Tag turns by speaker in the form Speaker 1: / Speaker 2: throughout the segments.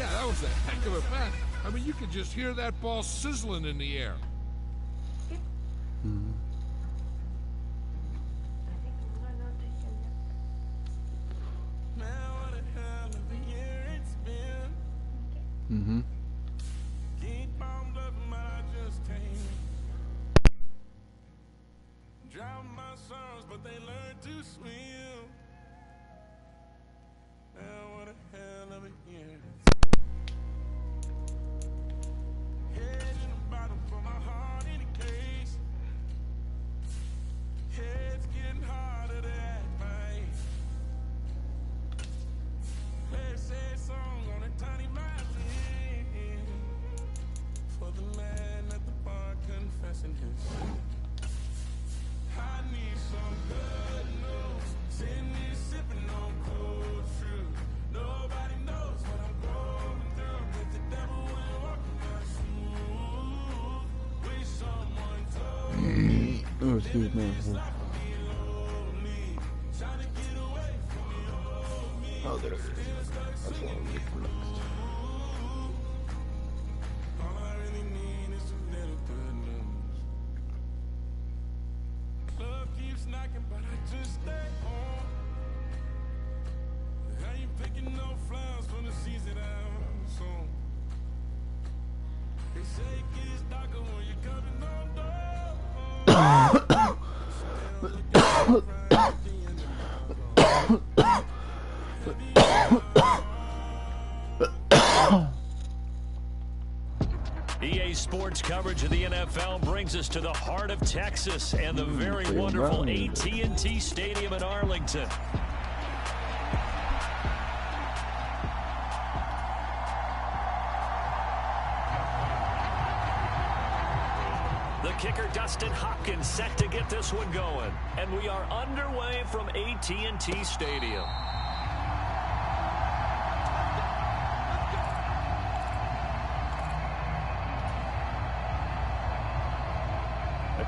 Speaker 1: Yeah, that was a heck of a pass. I mean, you could just hear that ball sizzling in the air.
Speaker 2: Mm-hmm. Mm-hmm.
Speaker 3: Drown my sorrows, but they learn to swim. Man, what a hell of a year it's been. Head in the bottom for my heart in a case. Head's getting harder to act my age. Play a sad song on a tiny violin for the man at the bar confessing his sin. I need some good news. Sitting here sipping on cold fruit. Nobody knows what I'm going through. If the devil went walking my shoes, wish someone told me.
Speaker 2: Oh, excuse me.
Speaker 3: Trying to get away from the old me.
Speaker 2: Oh, there it is. That's all I'm looking for next.
Speaker 3: All I really need is a little good news. Love keeps knocking, but I just stay home. I ain't picking no flowers from the seeds that I'm sown. They say it gets darker when you're coming on
Speaker 4: EA Sports coverage of the NFL brings us to the heart of Texas and the very wonderful AT&T Stadium in Arlington. The kicker Dustin Hopkins set to get this one going, and we are underway from AT&T Stadium.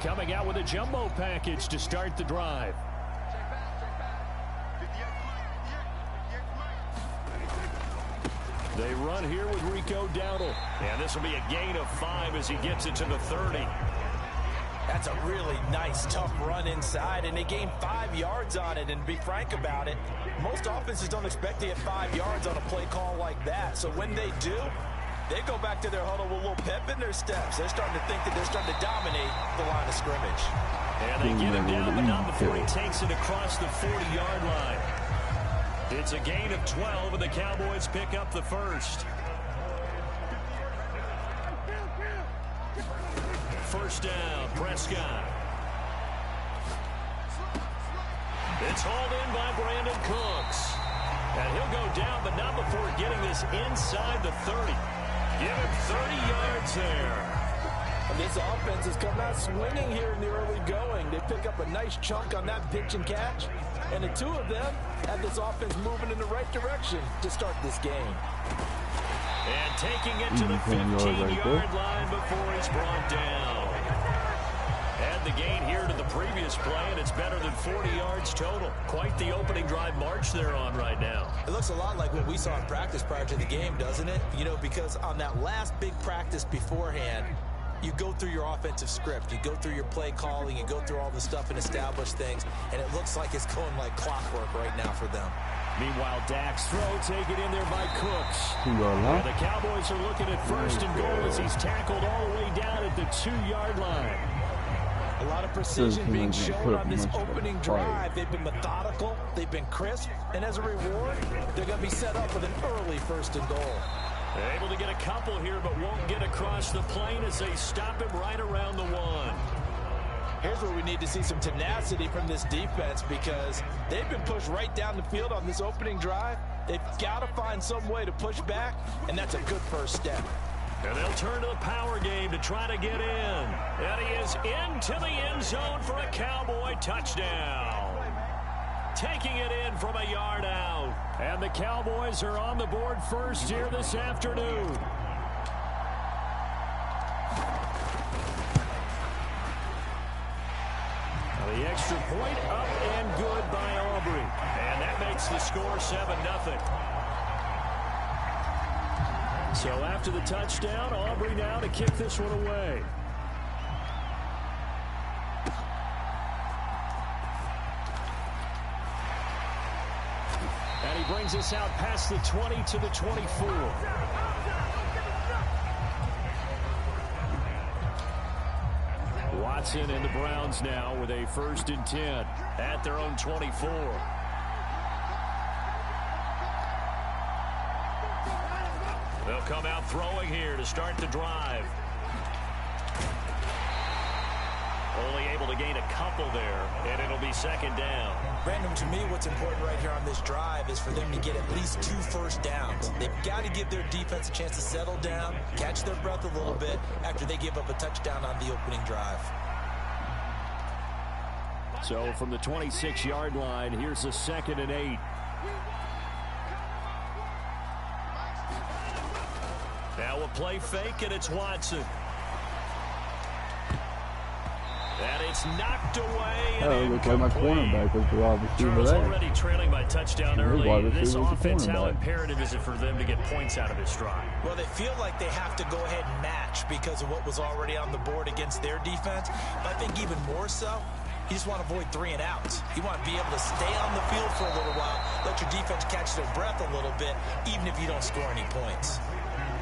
Speaker 4: Coming out with a jumbo package to start the drive. They run here with Rico Dowdle. And this will be a gain of 5 as he gets it to the 30.
Speaker 5: That's a really nice, tough run inside, and they gained 5 yards on it. And to be frank about it, most offenses don't expect to get 5 yards on a play call like that. So when they do, they go back to their huddle with a little pep in their steps. They're starting to think that they're starting to dominate the line of scrimmage.
Speaker 4: And they get him down, but not before he takes it across the 40-yard line. It's a gain of 12, and the Cowboys pick up the first. First down, Prescott. It's hauled in by Brandon Cooks. And he'll go down, but not before getting this inside the 30. Give him 30 yards there.
Speaker 5: And this offense has come out swinging here in the early going. They pick up a nice chunk on that pitch and catch. And the two of them have this offense moving in the right direction to start this game.
Speaker 4: And taking it to the 15-yard line before he's brought down. And the gain here to the previous play, and it's better than 40 yards total. Quite the opening drive march they're on right now.
Speaker 5: It looks a lot like what we saw in practice prior to the game, doesn't it? You know, because on that last big practice beforehand, you go through your offensive script. You go through your play calling. You go through all the stuff and establish things. And it looks like it's going like clockwork right now for them.
Speaker 4: Meanwhile, Dak's throw taken in there by Cooks. And the Cowboys are looking at first and goal as he's tackled all the way down at the 2-yard line.
Speaker 5: A lot of precision being shown on this opening drive. They've been methodical. They've been crisp. And as a reward, they're going to be set up with an early first and goal.
Speaker 4: They're able to get a couple here, but won't get across the plane as they stop him right around the 1.
Speaker 5: Here's where we need to see some tenacity from this defense because they've been pushed right down the field on this opening drive. They've got to find some way to push back, and that's a good first step.
Speaker 4: And they'll turn to the power game to try to get in. And he is into the end zone for a Cowboy touchdown. Taking it in from a yard out. And the Cowboys are on the board first here this afternoon. The extra point up and good by Aubrey. And that makes the score 7-0. So after the touchdown, Aubrey now to kick this one away. And he brings us out past the 20 to the 24. Watson and the Browns now with a 1st and 10 at their own 24. They'll come out throwing here to start the drive. Only able to gain a couple there, and it'll be 2nd down.
Speaker 5: Brandon, to me, what's important right here on this drive is for them to get at least 2 first downs. They've got to give their defense a chance to settle down, catch their breath a little bit after they give up a touchdown on the opening drive.
Speaker 4: So from the 26-yard line, here's a 2nd and 8. Now a play fake, and it's Watson. And it's knocked away.
Speaker 2: Oh, looks like my cornerback was the wide receiver there.
Speaker 4: Already trailing by touchdown early. This offense, how imperative is it for them to get points out of this drive?
Speaker 5: Well, they feel like they have to go ahead and match because of what was already on the board against their defense. But I think even more so, you just want to avoid 3 and outs. You want to be able to stay on the field for a little while, let your defense catch their breath a little bit, even if you don't score any points.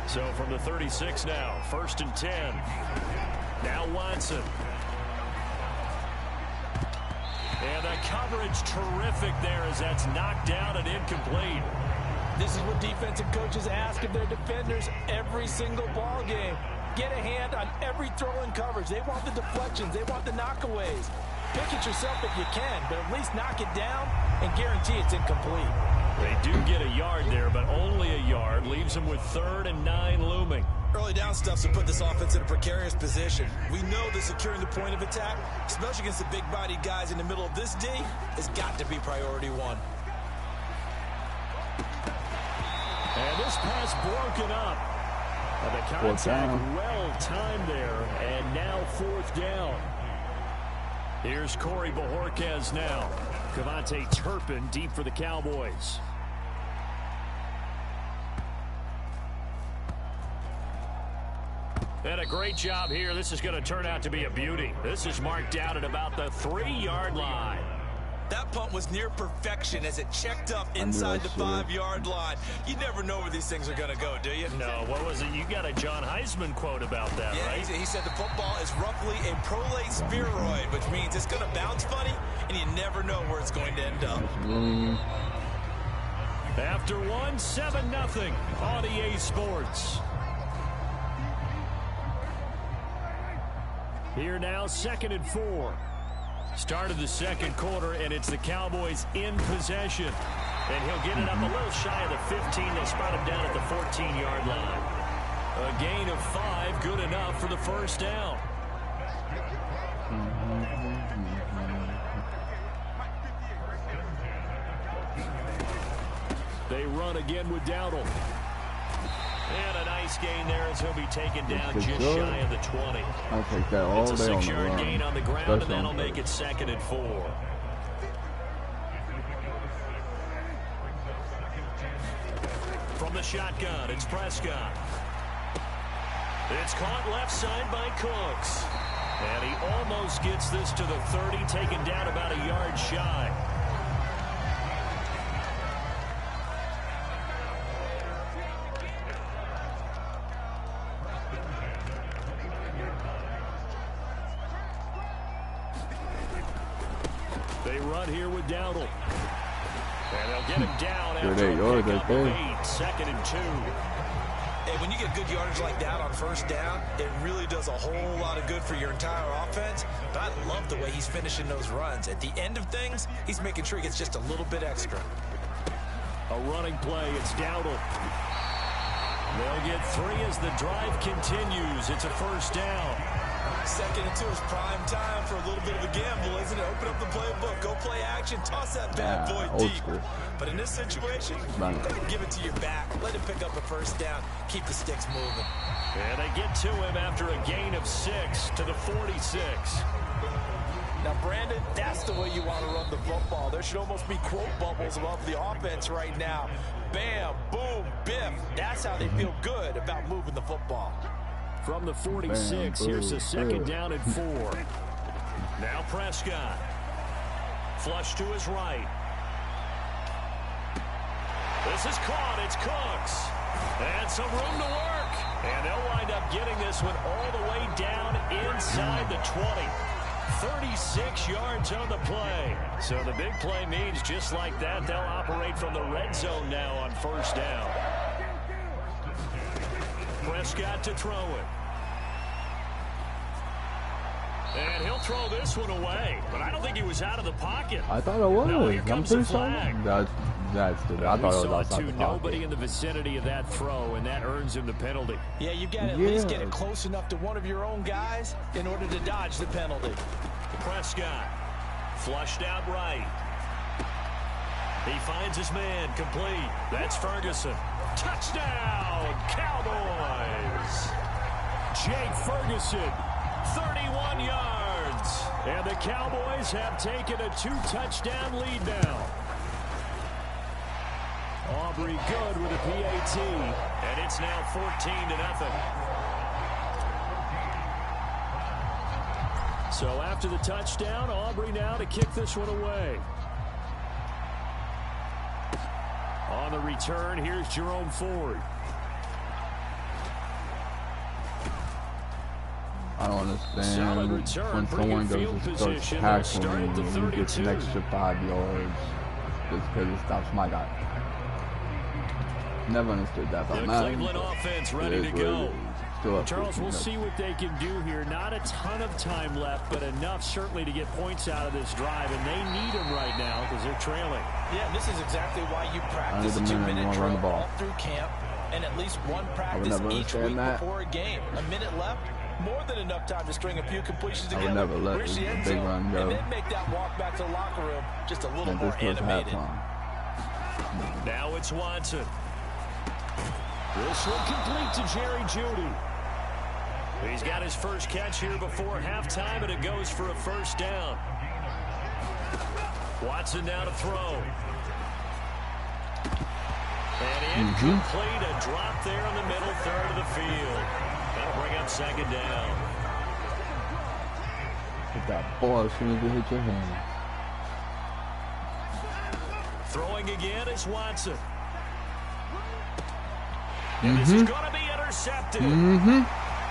Speaker 4: So from the 36 now, 1st and 10. Now Watson. And the coverage terrific there as that's knocked down and incomplete.
Speaker 5: This is what defensive coaches ask of their defenders every single ball game. Get a hand on every throw in coverage. They want the deflections. They want the knockaways. Pick it yourself if you can, but at least knock it down and guarantee it's incomplete.
Speaker 4: They do get a yard there, but only a yard. Leaves them with 3rd and 9 looming.
Speaker 5: Early down stuff to put this offense in a precarious position. We know that securing the point of attack, especially against the big-bodied guys in the middle of this D, has got to be priority 1.
Speaker 4: And this pass broken up. And the contact well-timed there, and now 4th down. Here's Corey Bojorquez now. Cavante Turpin deep for the Cowboys. And a great job here. This is going to turn out to be a beauty. This is marked down at about the 3-yard line.
Speaker 5: That punt was near perfection as it checked up inside the 5-yard line. You never know where these things are going to go, do you?
Speaker 4: No, what was it? You got a John Heisman quote about that,
Speaker 5: yeah,
Speaker 4: right?
Speaker 5: He said the football is roughly a prolate spheroid, which means it's going to bounce funny, and you never know where it's going to end up.
Speaker 4: After 1, 7-0 on EA Sports. Here now, 2nd and 4. Start of the 2nd quarter, and it's the Cowboys in possession. And he'll get it up a little shy of the 15. They spot him down at the 14-yard line. A gain of 5, good enough for the 1st down. They run again with Dowdle. And a nice gain there as he'll be taken down just shy of the 20.
Speaker 2: I'll take that all day on the run.
Speaker 4: It's a 6-yard gain on the ground, and that'll make it 2nd and 4. From the shotgun, it's Prescott. It's caught left side by Cooks. And he almost gets this to the 30, taken down about a yard shy. They run here with Dowdle. And they'll get him down after a pickup of 8, 2nd and 2.
Speaker 5: Hey, when you get good yardage like that on 1st down, it really does a whole lot of good for your entire offense. But I love the way he's finishing those runs. At the end of things, he's making sure he gets just a little bit extra.
Speaker 4: A running play, it's Dowdle. They'll get 3 as the drive continues. It's a 1st down.
Speaker 5: 2nd and 2 is prime time for a little bit of a gamble, isn't it? Open up the playbook, go play action, toss that bad boy deep.
Speaker 2: School.
Speaker 5: But in this situation, go ahead and give it to your back. Let him pick up a 1st down. Keep the sticks moving.
Speaker 4: And they get to him after a gain of 6 to the 46.
Speaker 5: Now, Brandon, that's the way you want to run the football. There should almost be quote bubbles above the offense right now. Bam, boom, biff. That's that's how they feel good about moving the football.
Speaker 4: From the 46, here's a 2nd down and 4. Now Prescott. Flush to his right. This is caught. It's Cooks. And some room to work. And they'll wind up getting this one all the way down inside the 20. 36 yards on the play. So the big play means just like that, they'll operate from the red zone now on 1st down. Prescott to throw it. And he'll throw this one away. But I don't think he was out of the pocket.
Speaker 2: I thought it was.
Speaker 4: No, here
Speaker 2: I'm
Speaker 4: comes
Speaker 2: pretty
Speaker 4: the
Speaker 2: sure.
Speaker 4: flag.
Speaker 2: That's stupid. I thought it was outside the
Speaker 4: nobody
Speaker 2: pocket.
Speaker 4: in the vicinity of that throw, and that earns him the penalty.
Speaker 5: Yeah, you've got to at least get it close enough to one of your own guys in order to dodge the penalty.
Speaker 4: Prescott flushed out right. He finds his man complete. That's Ferguson. Touchdown, Cowboys. Jake Ferguson, 31 yards. And the Cowboys have taken a 2-touchdown lead now. Aubrey good with a PAT. And it's now 14-0. So after the touchdown, Aubrey now to kick this one away. On the return, here's Jerome Ford.
Speaker 2: I don't understand when someone goes to start tackling and he gets an extra 5 yards just because it stops my guy. Never understood that about Madden.
Speaker 4: The Cleveland offense ready to go. Charles, we'll see what they can do here. Not a ton of time left, but enough certainly to get points out of this drive, and they need them right now because they're trailing.
Speaker 5: Yeah, this is exactly why you practice a 2-minute drill all through camp and at least one practice each week before a game. A minute left, more than enough time to string a few completions together.
Speaker 2: I would never let this big run go.
Speaker 5: And then make that walk back to the locker room just a little more animated.
Speaker 4: Now it's Watson. This one complete to Jerry Jeudy. He's got his first catch here before halftime, and it goes for a 1st down. Watson now to throw. And incomplete, a drop there in the middle third of the field. That'll bring up 2nd down.
Speaker 2: Hit that ball as soon as it hit your hand.
Speaker 4: Throwing again is Watson. And this is going to be intercepted.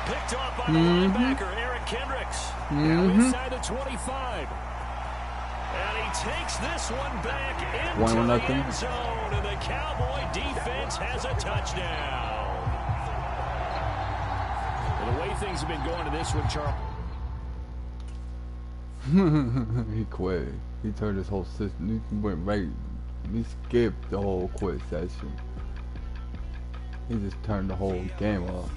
Speaker 4: Picked off by the linebacker, Eric Kendricks. Now inside the 25. And he takes this one back into the end zone. And the Cowboy defense has a touchdown. Well, the way things have been going to this one, Charles.
Speaker 2: He quit. He turned his whole system. He went right. He skipped the whole quit session. He just turned the whole game off.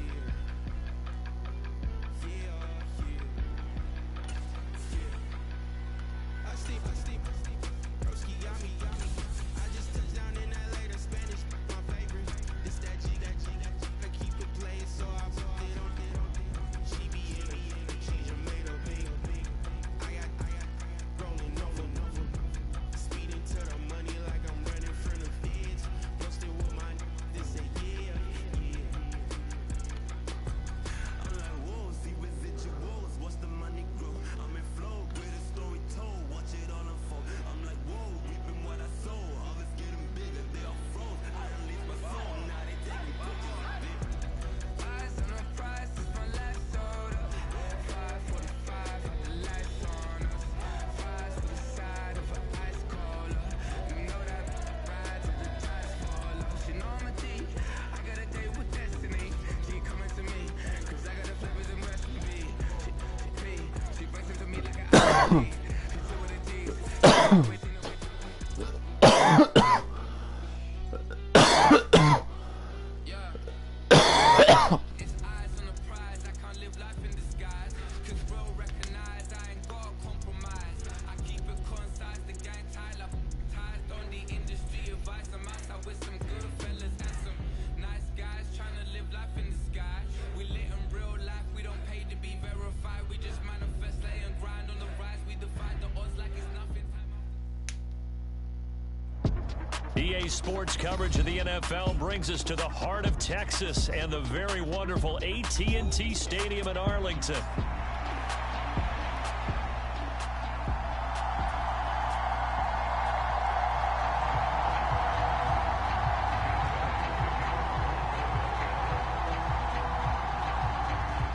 Speaker 4: EA Sports coverage of the NFL brings us to the heart of Texas and the very wonderful AT&T Stadium in Arlington.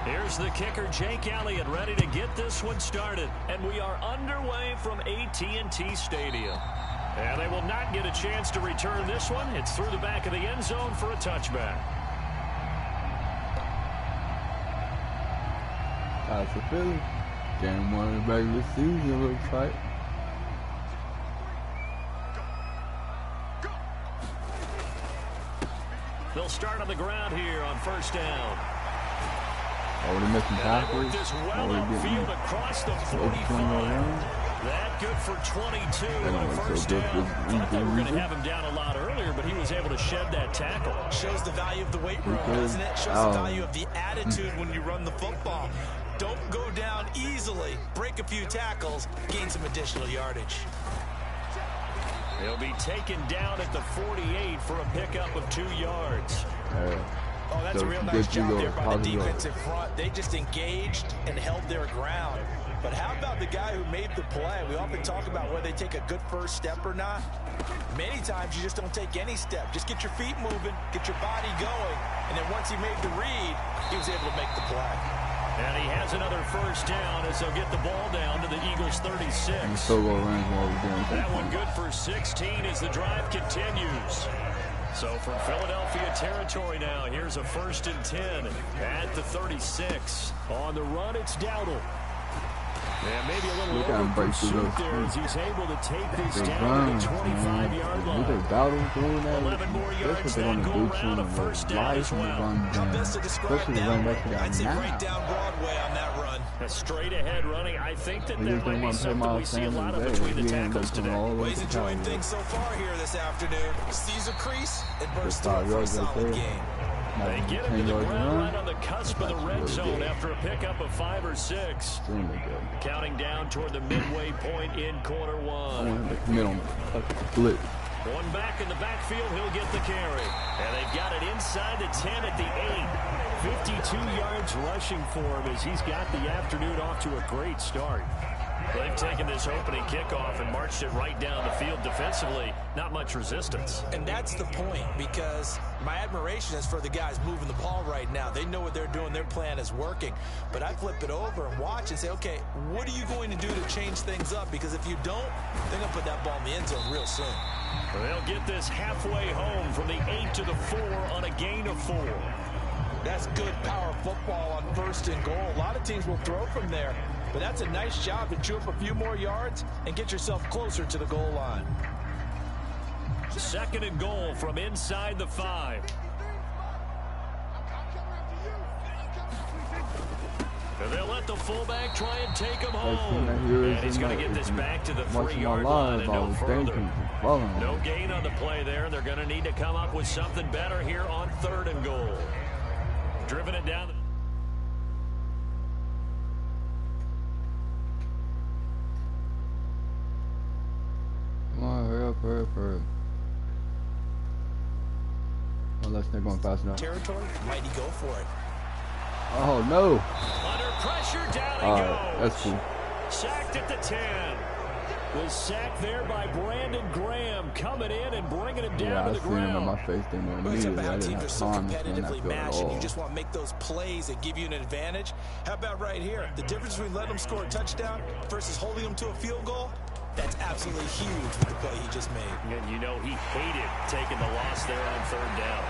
Speaker 4: Here's the kicker, Jake Elliott, ready to get this one started. And we are underway from AT&T Stadium. And they will not get a chance to return this one. It's through the back of the end zone for a touchback.
Speaker 2: That's a Philly. Game 1 of the regular season looks like.
Speaker 4: They'll start on the ground here on first down.
Speaker 2: Already missing tackles.
Speaker 4: This well upfield across the 45. That good for 22 on first down. I thought we were going to have him down a lot earlier, but he was able to shed that tackle.
Speaker 5: Shows the value of the weight room, doesn't it? Shows the value of the attitude when you run the football. Don't go down easily. Break a few tackles, gain some additional yardage.
Speaker 4: He'll be taken down at the 48 for a pickup of 2 yards.
Speaker 5: Oh, that's a real nice job there by the defensive front. They just engaged and held their ground. But how about the guy who made the play? We often talk about whether they take a good first step or not. Many times you just don't take any step. Just get your feet moving, get your body going, and then once he made the read, he was able to make the play.
Speaker 4: And he has another first down as they'll get the ball down to the Eagles' 36. That one good for 16 as the drive continues. So from Philadelphia territory now, here's a 1st and 10 at the 36. On the run, it's Dowdle. And maybe a little over pursuit there as he's able to take this down to the 25-yard line. 11 more yards then go around, a first down as well.
Speaker 5: How best to describe that? I'd say right down Broadway on that run.
Speaker 4: A straight ahead running. I think that might be something we see a lot of between the tackles today.
Speaker 5: Well, he's enjoying things so far here this afternoon. Sees a crease and bursts through for a solid game.
Speaker 4: They get him to the ground right on the cusp of the red zone after a pickup of 5 or 6. Counting down toward the midway point in quarter 1. One back in the backfield, he'll get the carry. And they've got it inside the 10 at the 8. 52 yards rushing for him as he's got the afternoon off to a great start. They've taken this opening kickoff and marched it right down the field defensively. Not much resistance.
Speaker 5: And that's the point, because my admiration is for the guys moving the ball right now. They know what they're doing. Their plan is working. But I flip it over and watch and say, okay, what are you going to do to change things up? Because if you don't, they're going to put that ball in the end zone real soon.
Speaker 4: They'll get this halfway home from the 8 to the 4 on a gain of 4.
Speaker 5: That's good power football on 1st and goal. A lot of teams will throw from there. But that's a nice job to chew up a few more yards and get yourself closer to the goal line.
Speaker 4: 2nd and goal from inside the 5. And they'll let the fullback try and take him home. And he's going to get this back to the 3-yard line and no further. No gain on the play there. They're going to need to come up with something better here on 3rd and goal. Driven it down.
Speaker 2: Come on, hurry up, hurry up, hurry up. Unless they're going fast enough.
Speaker 5: Territory, might he go for it?
Speaker 2: Oh, no.
Speaker 4: Under pressure, down he goes.
Speaker 2: That's cool.
Speaker 4: Sacked at the 10. Was sacked there by Brandon Graham, coming in and bringing him down to the ground.
Speaker 2: Yeah, I seen him on my face. They
Speaker 5: Well, it's about teams are so competitively matched, and you just want to make those plays that give you an advantage. How about right here? The difference between letting them score a touchdown versus holding them to a field goal? That's absolutely huge with the play he just made.
Speaker 4: And you know he hated taking the loss there on 3rd down.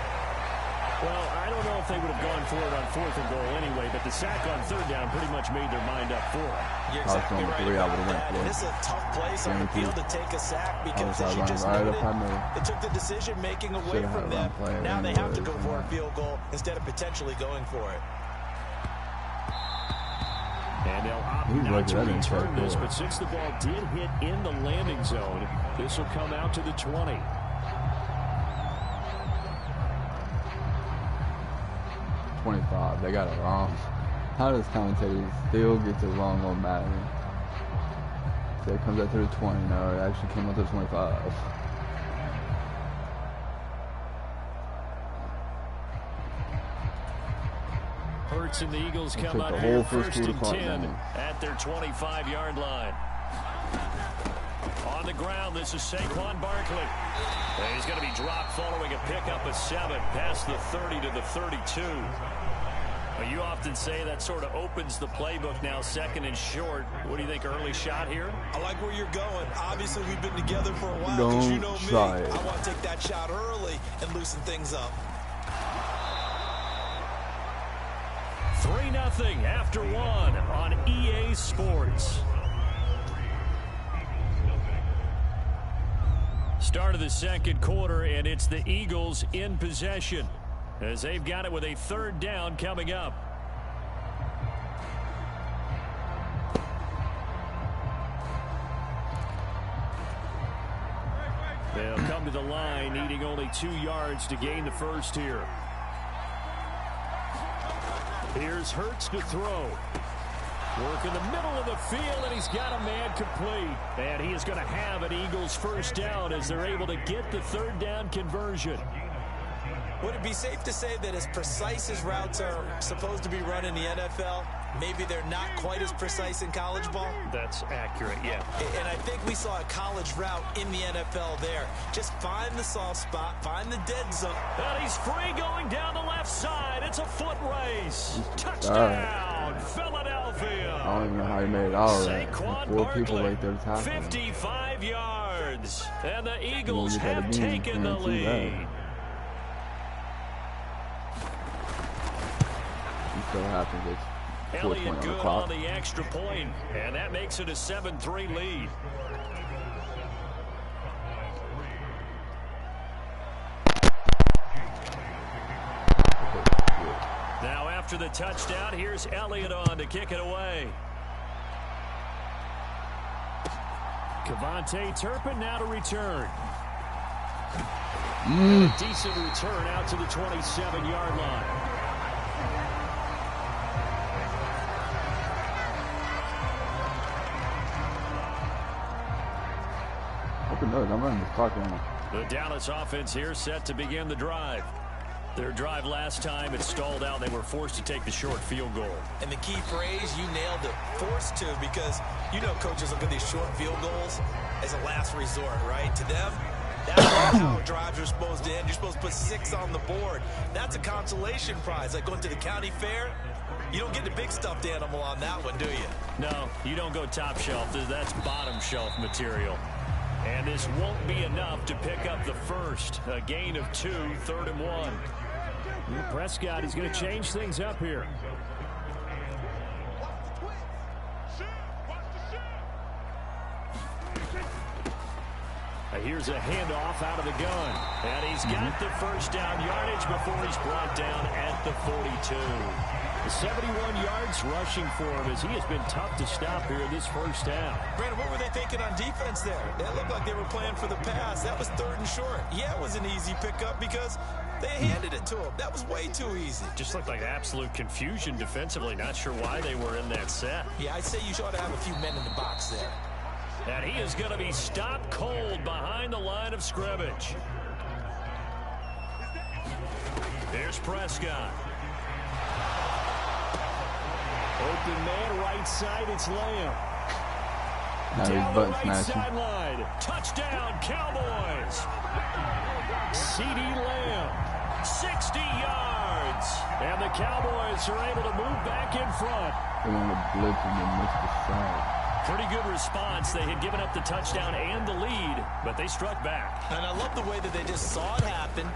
Speaker 4: Well, I don't know if they would have gone for it on 4th and goal anyway, but the sack on 3rd down pretty much made their mind up for it.
Speaker 5: You're exactly right about that. And this is a tough place on the field to take a sack because, as you just noted, they took the decision-making away from them. Now they have to go for a field goal instead of potentially going for it.
Speaker 4: And they'll opt not to return this, but since the ball did hit in the landing zone, this will come out to the 20.
Speaker 2: They got it wrong. How does commentators still get it wrong on Madden? So it comes out to the 20. No, it actually came out to the 25.
Speaker 4: Hurts and the Eagles come out
Speaker 2: the
Speaker 4: here
Speaker 2: whole
Speaker 4: first
Speaker 2: first
Speaker 4: and
Speaker 2: quarter
Speaker 4: 10
Speaker 2: clock,
Speaker 4: at their 25-yard line. On the ground, this is Saquon Barkley. And he's going to be dropped following a pickup of 7 past the 30 to the 32. Well, you often say that sort of opens the playbook now, second and short. What do you think, early shot here?
Speaker 5: I like where you're going. Obviously, we've been together for a while because you know me. I want to take that shot early and loosen things up.
Speaker 4: 3-0 after 1 on EA Sports. Start of the second quarter, and it's the Eagles in possession as they've got it with a 3rd down coming up. They'll come to the line, needing only 2 yards to gain the first here. Here's Hurts to throw. Work in the middle of the field, and he's got a man complete. And he is going to have an Eagles first down as they're able to get the 3rd down conversion.
Speaker 5: Would it be safe to say that as precise as routes are supposed to be run in the NFL, maybe they're not quite as precise in college ball?
Speaker 4: That's accurate, yeah.
Speaker 5: And I think we saw a college route in the NFL there. Just find the soft spot, find the dead zone.
Speaker 4: And he's free going down the left side. It's a foot race. Touchdown, Philadelphia.
Speaker 2: I don't even know how he made it all right.
Speaker 4: Saquon
Speaker 2: 4 people
Speaker 4: Barkley,
Speaker 2: right there to tackle him.
Speaker 4: 55 yards. And the Eagles have
Speaker 2: again.
Speaker 4: taken the lead.
Speaker 2: Still happens. It's 4:20
Speaker 4: Elliott
Speaker 2: on the
Speaker 4: good
Speaker 2: clock.
Speaker 4: on the extra point, and that makes it a 7-3 lead. Now after the touchdown, here's Elliott on to kick it away. Kevontae Turpin now to return. A decent return out to the 27-yard line.
Speaker 2: I'm running this clock right now.
Speaker 4: The Dallas offense here set to begin the drive. Their drive last time, it stalled out. They were forced to take the short field goal.
Speaker 5: And the key phrase, you nailed it, forced to, because you know coaches look at these short field goals as a last resort, right? To them, that's how drives are supposed to end. You're supposed to put 6 on the board. That's a consolation prize. Like going to the county fair, you don't get the big stuffed animal on that one, do you?
Speaker 4: No, you don't go top shelf. That's bottom shelf material. And this won't be enough to pick up the first. A gain of 2, 3rd and 1. Prescott is going to change things up here. Here's a handoff out of the gun. And he's got the first down yardage before he's brought down at the 42. 71 yards rushing for him as he has been tough to stop here this first half.
Speaker 5: Brandon, what were they thinking on defense there? It looked like they were playing for the pass. That was 3rd and short. Yeah, it was an easy pickup because they handed it to him. That was way too easy.
Speaker 4: Just looked like absolute confusion defensively. Not sure why they were in that set.
Speaker 5: Yeah, I'd say you ought to have a few men in the box there.
Speaker 4: And he is going to be stopped cold behind the line of scrimmage. Here's Prescott. Open man, right side, it's Lamb.
Speaker 2: Now he's button smashing.
Speaker 4: Sideline. Touchdown, Cowboys. CD Lamb, 60 yards. And the Cowboys are able to move back in front.
Speaker 2: They want to blitz and then miss the stride.
Speaker 4: Pretty good response. They had given up the touchdown and the lead, but they struck back.
Speaker 5: And I love the way that they just saw it happen.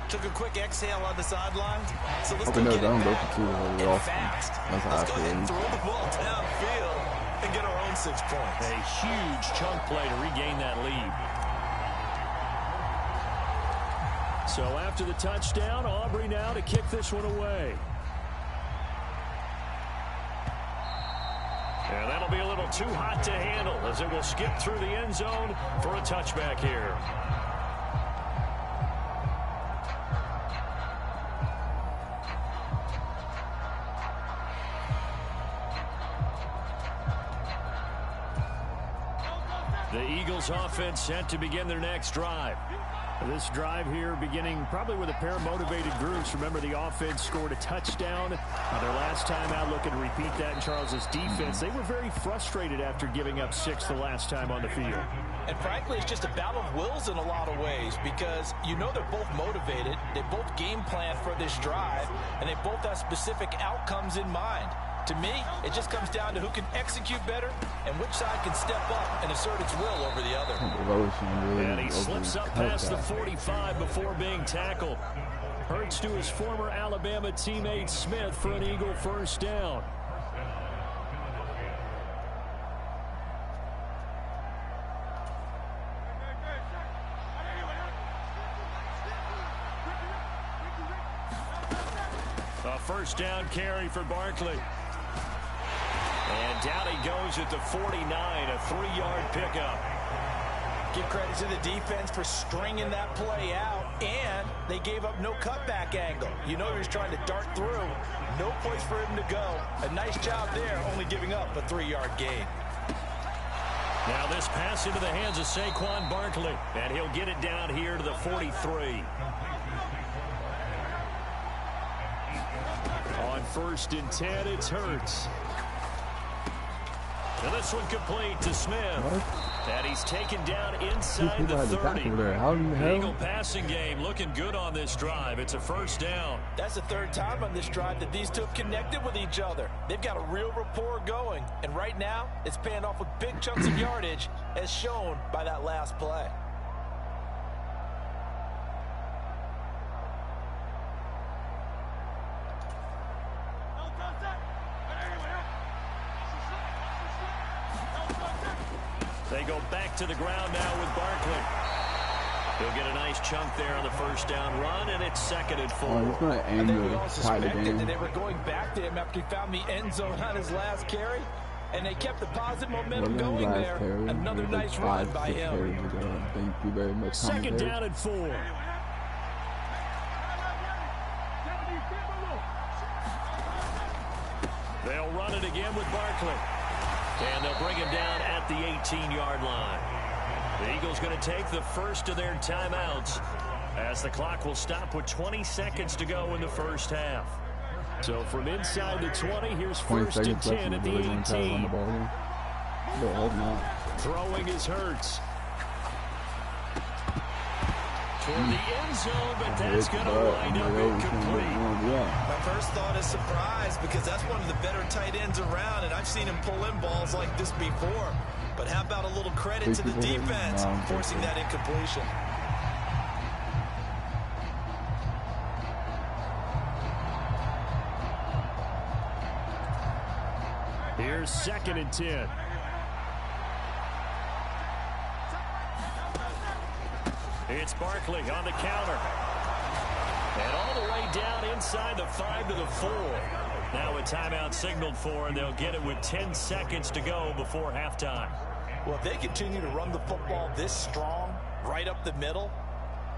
Speaker 5: Took a quick exhale on the sidelines. So let's go get it back and fast. Let's go ahead and throw the ball downfield and get our own 6 points.
Speaker 4: A huge chunk play to regain that lead. So after the touchdown, Aubrey now to kick this one away. And that'll be a little too hot to handle as it will skip through the end zone for a touchback here. The Eagles offense set to begin their next drive. This drive here beginning probably with a pair of motivated groups. Remember, the offense scored a touchdown. Their last time out, looking to repeat that in Charles's defense. They were very frustrated after giving up 6 the last time on the field.
Speaker 5: And frankly, it's just a battle of wills in a lot of ways because you know they're both motivated. They both game plan for this drive, and they both have specific outcomes in mind. To me, it just comes down to who can execute better and which side can step up and assert its will over the other.
Speaker 4: And he slips up past the 45 before being tackled. Hurts to his former Alabama teammate Smith for an Eagle first down. A first down carry for Barkley. And down he goes at the 49, a 3-yard pickup.
Speaker 5: Give credit to the defense for stringing that play out, and they gave up no cutback angle. You know he was trying to dart through. No place for him to go. A nice job there, only giving up a 3-yard gain.
Speaker 4: Now this pass into the hands of Saquon Barkley, and he'll get it down here to the 43. On 1st and 10, it's Hurts. And this one complete to Smith.
Speaker 2: What?
Speaker 4: And he's taken down inside the 30. The Eagle passing game looking good on this drive. It's a first down.
Speaker 5: That's the 3rd time on this drive that these two have connected with each other. They've got a real rapport going. And right now, it's paying off with big chunks of yardage, as shown by that last play.
Speaker 4: They go back to the ground now with Barkley. He'll get a nice chunk there on the first down run, and it's 2nd and 4.
Speaker 2: Oh, he's going to aim
Speaker 5: we all
Speaker 2: to tie the
Speaker 5: suspected
Speaker 2: game.
Speaker 5: that they were going back to him after he found the end zone on his last carry, and they kept the positive momentum going there. Another nice run by him.
Speaker 2: Thank you very much.
Speaker 4: 2nd down and 4. They'll run it again with Barkley. And they'll bring him down at the 18-yard line. The Eagles going to take the first of their timeouts as the clock will stop with 20 seconds to go in the first half. So from inside the 20, here's 1st and 10 at the 18. Throwing is Hurts. Toward the end zone, but that's going to wind up incomplete.
Speaker 5: My first thought is surprise because that's one of the better tight ends around, and I've seen him pull in balls like this before. But how about a little credit to the defense forcing that incompletion?
Speaker 4: Here's 2nd and 10. It's Barkley on the counter. And all the way down inside the 5 to the 4. Now a timeout signaled for, and they'll get it with 10 seconds to go before halftime.
Speaker 5: Well, if they continue to run the football this strong, right up the middle,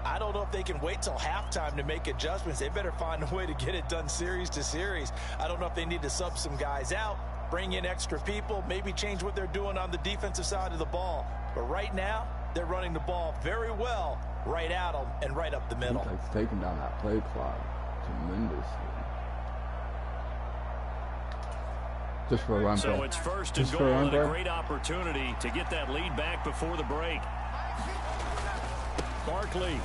Speaker 5: I don't know if they can wait till halftime to make adjustments. They better find a way to get it done series to series. I don't know if they need to sub some guys out, bring in extra people, maybe change what they're doing on the defensive side of the ball. But right now, they're running the ball very well right at them and right up the middle.
Speaker 2: He's like taking down that play clock tremendously. Just for a run
Speaker 4: So
Speaker 2: play.
Speaker 4: it's 1st and goal and a great opportunity to get that lead back before the break. Barkley.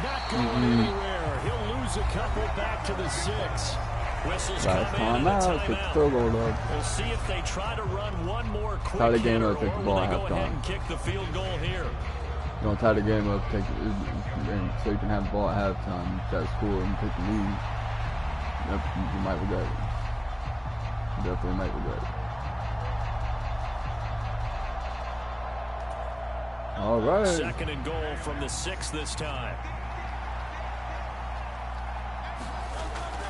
Speaker 4: Not going anywhere. He'll lose a couple back to the 6. Whistles come in and a timeout. We'll see if they try to run one more quick
Speaker 2: Tie the game
Speaker 4: hitter,
Speaker 2: up, take the
Speaker 4: or
Speaker 2: ball
Speaker 4: will
Speaker 2: at
Speaker 4: they go ahead
Speaker 2: halftime.
Speaker 4: and kick the field goal here.
Speaker 2: You don't tie the game up, take it, so you can have the ball at halftime. That's cool and take the lead. You might regret it. You definitely might regret it. All right.
Speaker 4: 2nd and goal from the 6 this time.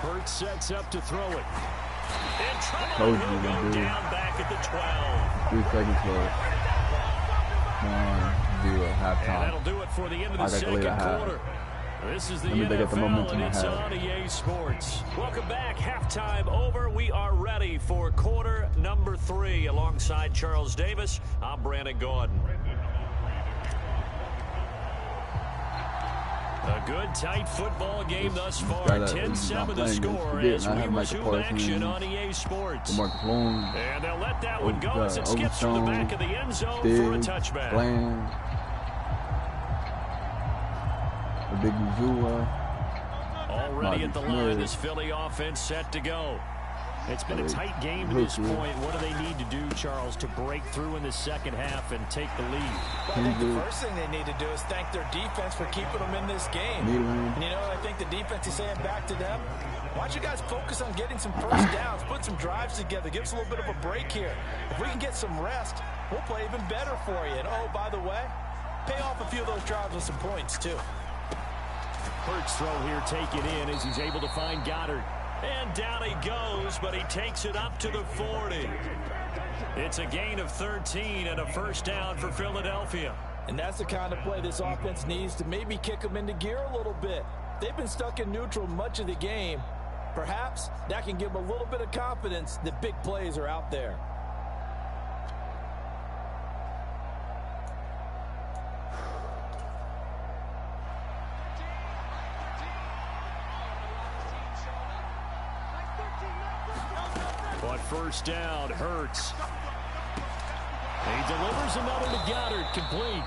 Speaker 4: Hurts sets up to throw it. In trouble. He'll go down back at the 12.
Speaker 2: 3 seconds left. 1-0 halftime.
Speaker 4: And that'll do it for the end of the second quarter. This is the NFL, and it's on EA Sports. Welcome back. Halftime over. We are ready for quarter number 3. Alongside Charles Davis, I'm Brandon Gordon. A good, tight football game thus far. 10-7 the score as we resume action on EA Sports. And they'll let that one go as it skips through the back of the end zone for a touchback.
Speaker 2: A big Missoula.
Speaker 4: Already at the line, this Philly offense set to go. It's been a tight game to this point. What do they need to do, Charles, to break through in the second half and take the lead?
Speaker 5: Well, I think the first thing they need to do is thank their defense for keeping them in this game. And you know what I think the defense is saying back to them? Why don't you guys focus on getting some first downs, put some drives together, give us a little bit of a break here. If we can get some rest, we'll play even better for you. And, oh, by the way, pay off a few of those drives with some points, too.
Speaker 4: Hurts throw here taken in as he's able to find Goddard. And down he goes, but he takes it up to the 40. It's a gain of 13 and a first down for Philadelphia.
Speaker 5: And that's the kind of play this offense needs to maybe kick them into gear a little bit. They've been stuck in neutral much of the game. Perhaps that can give them a little bit of confidence that big plays are out there.
Speaker 4: But first down, Hurts. He delivers another to Goddard, complete.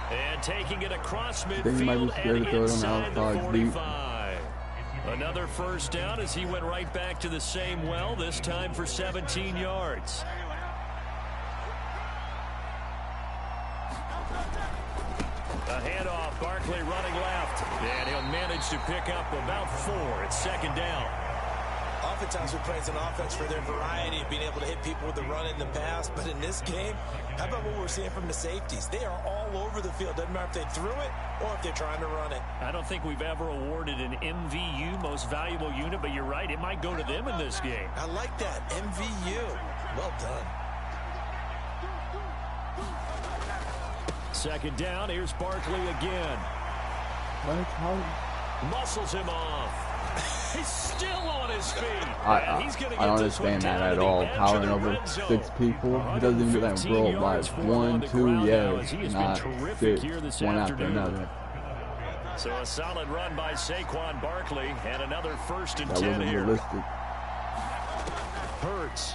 Speaker 4: And taking it across midfield and inside the 45. Another first down as he went right back to the same well, this time for 17 yards. A handoff, Barkley running left. And he'll manage to pick up about 4. It's second down.
Speaker 5: Oftentimes we praise an offense for their variety of being able to hit people with the run in the pass. But in this game, how about what we're seeing from the safeties? They are all over the field. Doesn't matter if they threw it or if they're trying to run it.
Speaker 4: I don't think we've ever awarded an MVU, most valuable unit, but you're right. It might go to them in this game.
Speaker 5: I like that. MVU. Well done.
Speaker 4: Second down. Here's Barkley again. Muscles him off. He's still on his feet.
Speaker 2: I don't understand that at all. Powering over 6 people. He doesn't even let him roll like 1, 2, yeah, not 6, one after another.
Speaker 4: So a solid run by Saquon Barkley and another first and 10
Speaker 2: wasn't
Speaker 4: here.
Speaker 2: realistic.
Speaker 4: Hurts.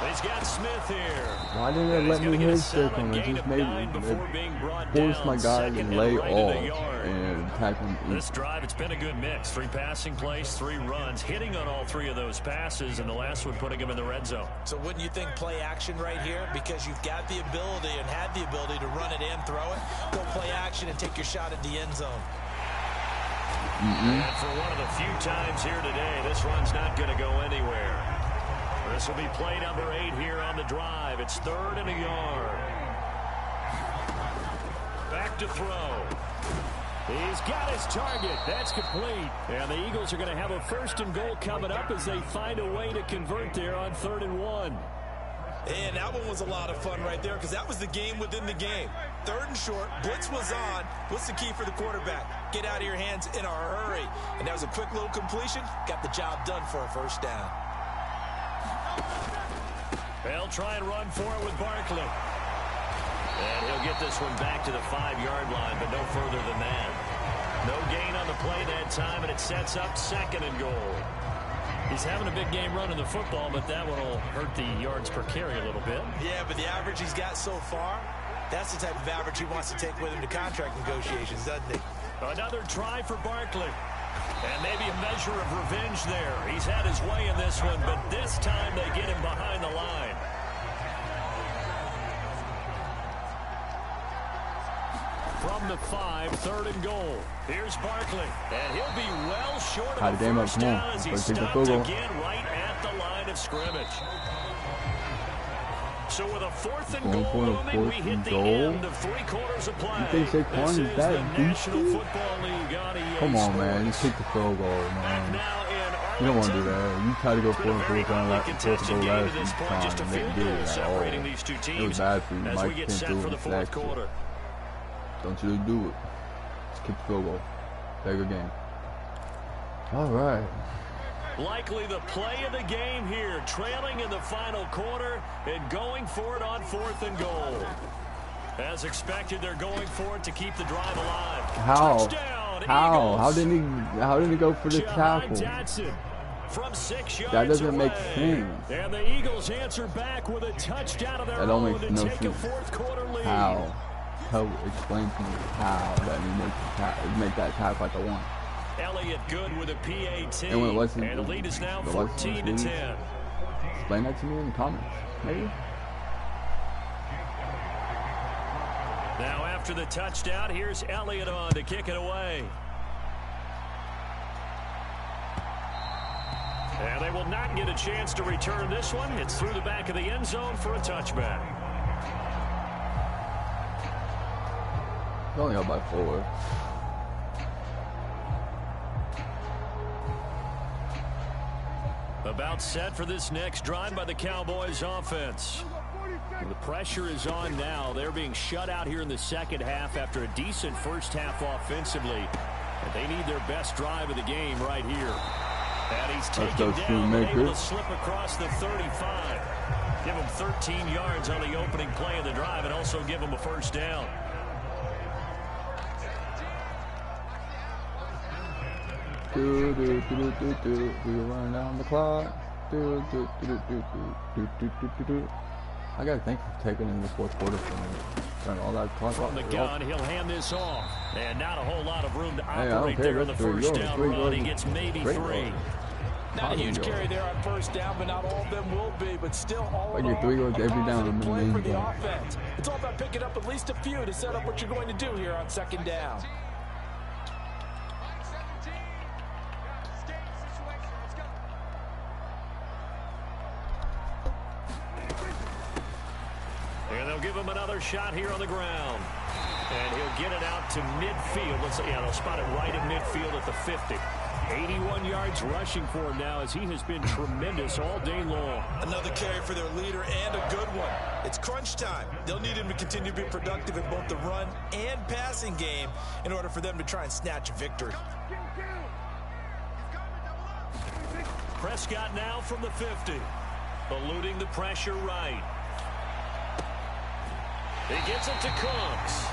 Speaker 4: He's got Smith here.
Speaker 2: Why didn't they let me hit Saquon? It just made me force my guy to lay off and attack him.
Speaker 4: This drive, it's been a good mix. 3 passing plays, 3 runs, hitting on all 3 of those passes, and the last one putting him in the red zone.
Speaker 5: So wouldn't you think play action right here? Because you've got the ability and had the ability to run it and throw it. Go play action and take your shot at the end zone.
Speaker 4: And for one of the few times here today, this run's not going to go anywhere. This will be play number 8 here on the drive. It's 3rd and a yard. Back to throw. He's got his target. That's complete. And the Eagles are going to have a first and goal coming up as they find a way to convert there on 3rd and 1.
Speaker 5: And that one was a lot of fun right there because that was the game within the game. 3rd and short, blitz was on. What's the key for the quarterback? Get out of your hands in a hurry. And that was a quick little completion. Got the job done for a first down.
Speaker 4: They'll try and run for it with Barkley. And he'll get this one back to the 5-yard line, but no further than that. No gain on the play that time, and it sets up 2nd and goal. He's having a big game running the football, but that one will hurt the yards per carry a little bit.
Speaker 5: Yeah, but the average he's got so far, that's the type of average he wants to take with him to contract negotiations, doesn't he?
Speaker 4: Another try for Barkley. And maybe a measure of revenge there. He's had his way in this one, but this time they get him behind the line. From the 5, 3rd and goal. Here's Barkley. And he'll be well short of the first down as he's stopped again right at the line of scrimmage. So with a 4th and goal looming, we hit the end of 3 quarters of play.
Speaker 2: You think Saquon is that beastie? Come on, man. You kick the field goal, man. You don't want to do that. You try to go 4 and 4 down like 4th goal last time, and they did it at all. It was bad for you. Mike can't do it next year. Don't you do it. Just kick the field goal. Play a good game. All right.
Speaker 4: Likely the play of the game here, trailing in the final quarter and going for it on 4th and goal. As expected, they're going for it to keep the drive alive.
Speaker 2: How?
Speaker 4: Touchdown,
Speaker 2: How?
Speaker 4: Eagles.
Speaker 2: How didn't he go for the tackle?
Speaker 4: From 6 yards
Speaker 2: That doesn't make
Speaker 4: away.
Speaker 2: sense.
Speaker 4: And the Eagles answer back with a touchdown of their
Speaker 2: That don't
Speaker 4: own
Speaker 2: make
Speaker 4: to
Speaker 2: no
Speaker 4: take a
Speaker 2: sense.
Speaker 4: fourth quarter lead.
Speaker 2: How? Explain to me how that he make that tackle at the one.
Speaker 4: Elliott good with a PAT.
Speaker 2: And when it wasn't,
Speaker 4: and the lead is now 14-10.
Speaker 2: Explain that to me in the comments, maybe.
Speaker 4: Now after the touchdown, here's Elliott on to kick it away. And they will not get a chance to return this one. It's through the back of the end zone for a touchback.
Speaker 2: It's only up by 4.
Speaker 4: About set for this next drive by the Cowboys offense. The pressure is on now. They're being shut out here in the second half after a decent first half offensively. And they need their best drive of the game right here. And he's taken down and able to slip across the 35. Give him 13 yards on the opening play of the drive and also give him a first down.
Speaker 2: We run down the clock. I gotta thank you for taking in the fourth quarter for me. Turn all that clock
Speaker 4: From the gun, he'll hand this off. And not a whole lot of room to operate
Speaker 2: hey,
Speaker 4: there on the first down run. He gets maybe 3.
Speaker 5: Not a huge carry there on first down, but not all of them will be. But still, all in all,
Speaker 2: 3 yards every down in the
Speaker 5: play
Speaker 2: main
Speaker 5: for the
Speaker 2: game.
Speaker 5: offense. It's all about picking up at least a few to set up what you're going to do here on second down.
Speaker 4: And they'll give him another shot here on the ground. And he'll get it out to midfield. They'll spot it right at midfield at the 50. 81 yards rushing for him now as he has been tremendous all day long.
Speaker 5: Another carry for their leader and a good one. It's crunch time. They'll need him to continue to be productive in both the run and passing game in order for them to try and snatch a victory.
Speaker 4: Prescott now from the 50. Eluding the pressure right. He gets it to Cooks.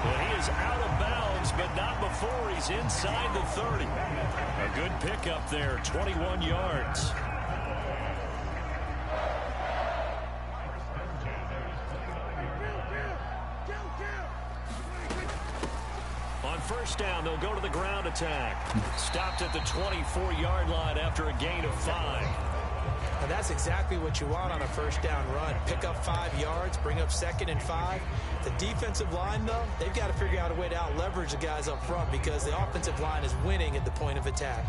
Speaker 4: Well, he is out of bounds, but not before he's inside the 30. A good pickup there, 21 yards. On first down, they'll go to the ground attack. Stopped at the 24-yard line after a gain of 5.
Speaker 5: And that's exactly what you want on a first down run. Pick up 5 yards, bring up 2nd and 5. The defensive line, though, they've got to figure out a way to out-leverage the guys up front because the offensive line is winning at the point of attack.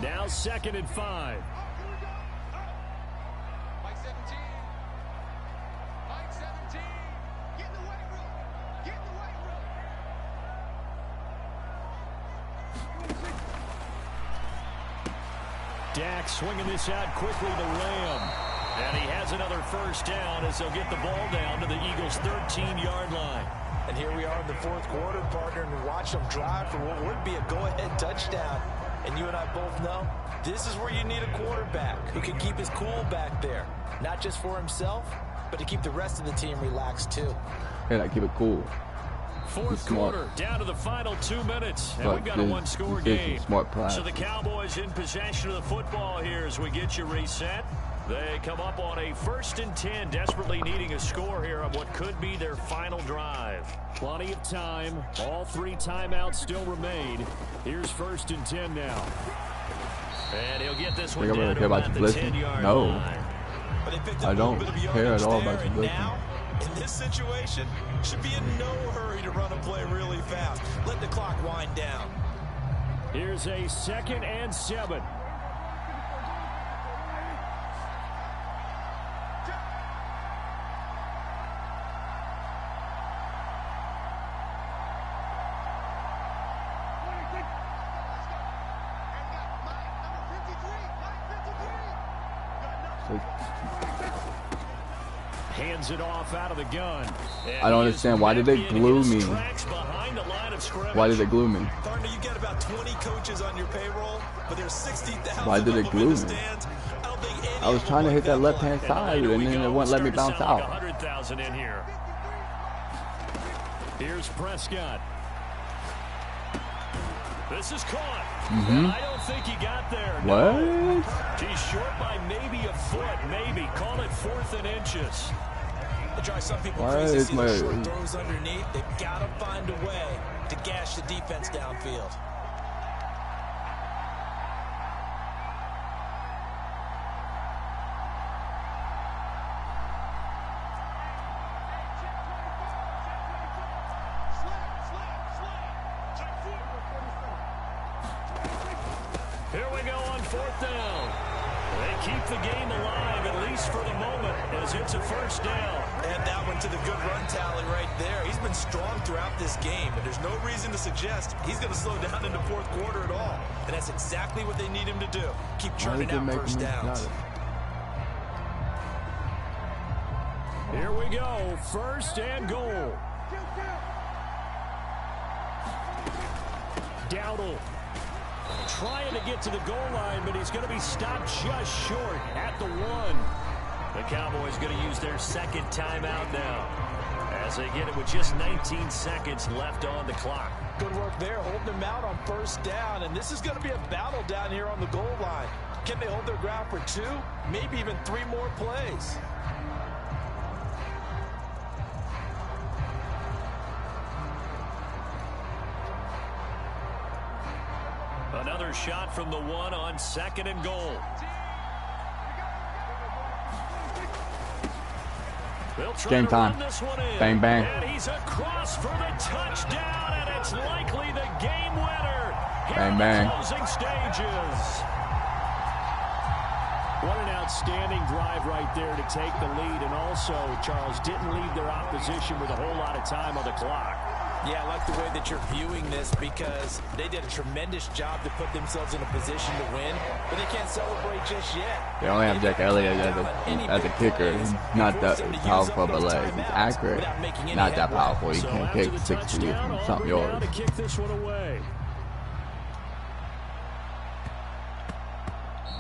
Speaker 4: Now 2nd and 5. Dak swinging this out quickly to Lamb. And he has another first down as they'll get the ball down to the Eagles' 13-yard line.
Speaker 5: And here we are in the fourth quarter, partner, and watch them drive for what would be a go-ahead touchdown. And you and I both know this is where you need a quarterback who can keep his cool back there. Not just for himself, but to keep the rest of the team relaxed, too.
Speaker 2: Yeah, keep it cool.
Speaker 4: Fourth quarter, down to the final 2 minutes, and we've got a one-score game. So the Cowboys in possession of the football here as we get you reset. They come up on a 1st and 10, desperately needing a score here on what could be their final drive. Plenty of time. All 3 timeouts still remain. Here's 1st and 10 now. And he'll get this one down to about the 10-yard line.
Speaker 2: I don't care at all about you blitzing.
Speaker 5: In this situation, should be in no hurry to run a play really fast. Let the clock wind down.
Speaker 4: Here's a 2nd and 7. Hands it off out of the gun.
Speaker 2: I don't understand. Why did they glue me? Why did they glue me?
Speaker 5: Partner, you get about 20 coaches on your payroll, but there's 60,000.
Speaker 2: Why did they glue me? I was trying to hit that left-hand side, and then it wouldn't let me bounce out.
Speaker 4: 5,000 in here. Here's Prescott. This is caught. I don't think he got there.
Speaker 2: What?
Speaker 4: No. He's short by maybe a foot, maybe. Call it 4th and inches.
Speaker 5: They drive some people crazy to see those short throws underneath. They've got to find a way to gash the defense downfield.
Speaker 4: Here we go on 4th down. They keep the game alive, at least for the moment, as it's a 1st down.
Speaker 5: And that one to the good run tally right there. He's been strong throughout this game, and there's no reason to suggest he's going to slow down in the 4th quarter at all. And that's exactly what they need him to do. Keep churning out 1st downs.
Speaker 4: Here we go, 1st and goal. Dowdle trying to get to the goal line, but he's going to be stopped just short at the 1. The Cowboys going to use their 2nd timeout now as they get it with just 19 seconds left on the clock.
Speaker 5: Good work there, holding them out on 1st down, and this is going to be a battle down here on the goal line. Can they hold their ground for 2, maybe even 3 more plays?
Speaker 4: Another shot from the 1 on 2nd and goal.
Speaker 2: Game time. Bang, bang.
Speaker 4: And he's across for the touchdown, and it's likely the game winner here
Speaker 2: bang,
Speaker 4: in
Speaker 2: bang.
Speaker 4: the closing stages. What an outstanding drive right there to take the lead, and also, Charles, didn't leave their opposition with a whole lot of time on the clock.
Speaker 5: Yeah, I like the way that you're viewing this because they did a tremendous job to put themselves in a position to win, but they can't celebrate just yet.
Speaker 2: They only have Jack Elliott as a kicker. He's not that powerful of a leg. He's accurate. Not that powerful. He can't kick 60 something yards.
Speaker 4: Kick this one away.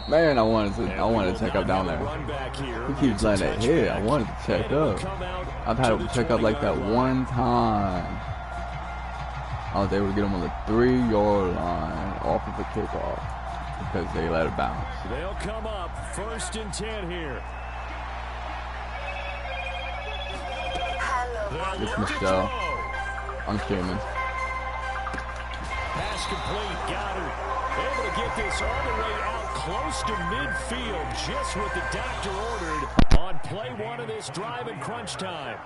Speaker 2: Man, I wanted to check up down there. He keeps letting it hit. I wanted to check up. I've had to check up like that one time. I was able to get him on the 3-yard line off of the kickoff because they let it bounce.
Speaker 4: They'll come up 1st and 10 here.
Speaker 2: It's Michelle. I'm streaming.
Speaker 4: Pass complete. Goddard able to get this all the way out close to midfield, just what the doctor ordered on play 1 of this drive in crunch time.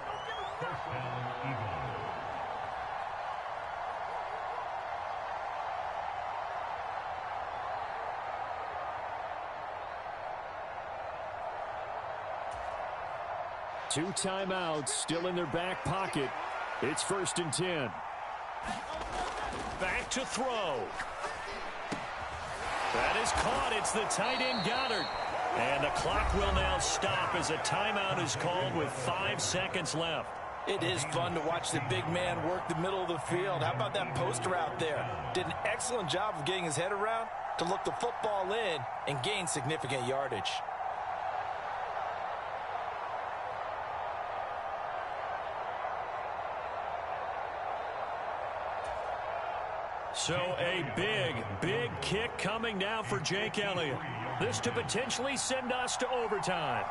Speaker 4: Two timeouts still in their back pocket. It's 1st and 10. Back to throw. That is caught. It's the tight end Goddard. And the clock will now stop as a timeout is called with 5 seconds left.
Speaker 5: It is fun to watch the big man work the middle of the field. How about that poster out there? Did an excellent job of getting his head around to look the football in and gain significant yardage.
Speaker 4: So a big kick coming now for Jake Elliott. This to potentially send us to overtime.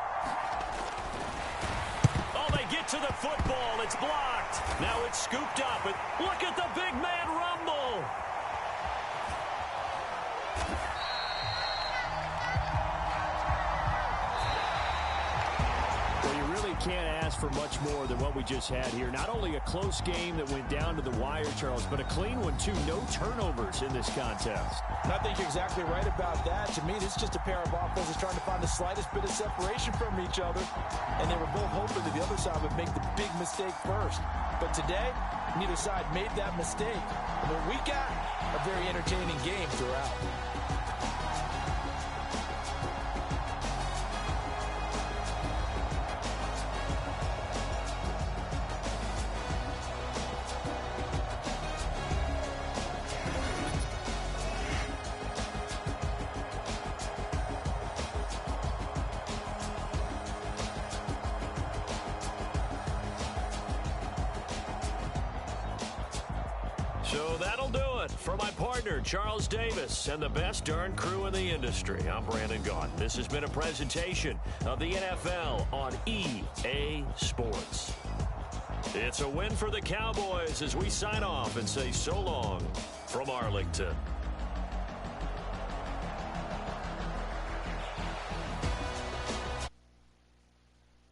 Speaker 4: Oh, they get to the football. It's blocked. Now it's scooped up. But look at the big man rumble. Well, you really can't ask for much more than what we just had here. Not only a close game that went down to the wire, Charles, but a clean one, too. No turnovers in this contest.
Speaker 5: I think you're exactly right about that. To me, this is just a pair of offenses trying to find the slightest bit of separation from each other. And they were both hoping that the other side would make the big mistake first. But today, neither side made that mistake. But we got a very entertaining game throughout.
Speaker 4: So that'll do it. For my partner, Charles Davis, and the best darn crew in the industry, I'm Brandon Gaudin. This has been a presentation of the NFL on EA Sports. It's a win for the Cowboys as we sign off and say so long from Arlington.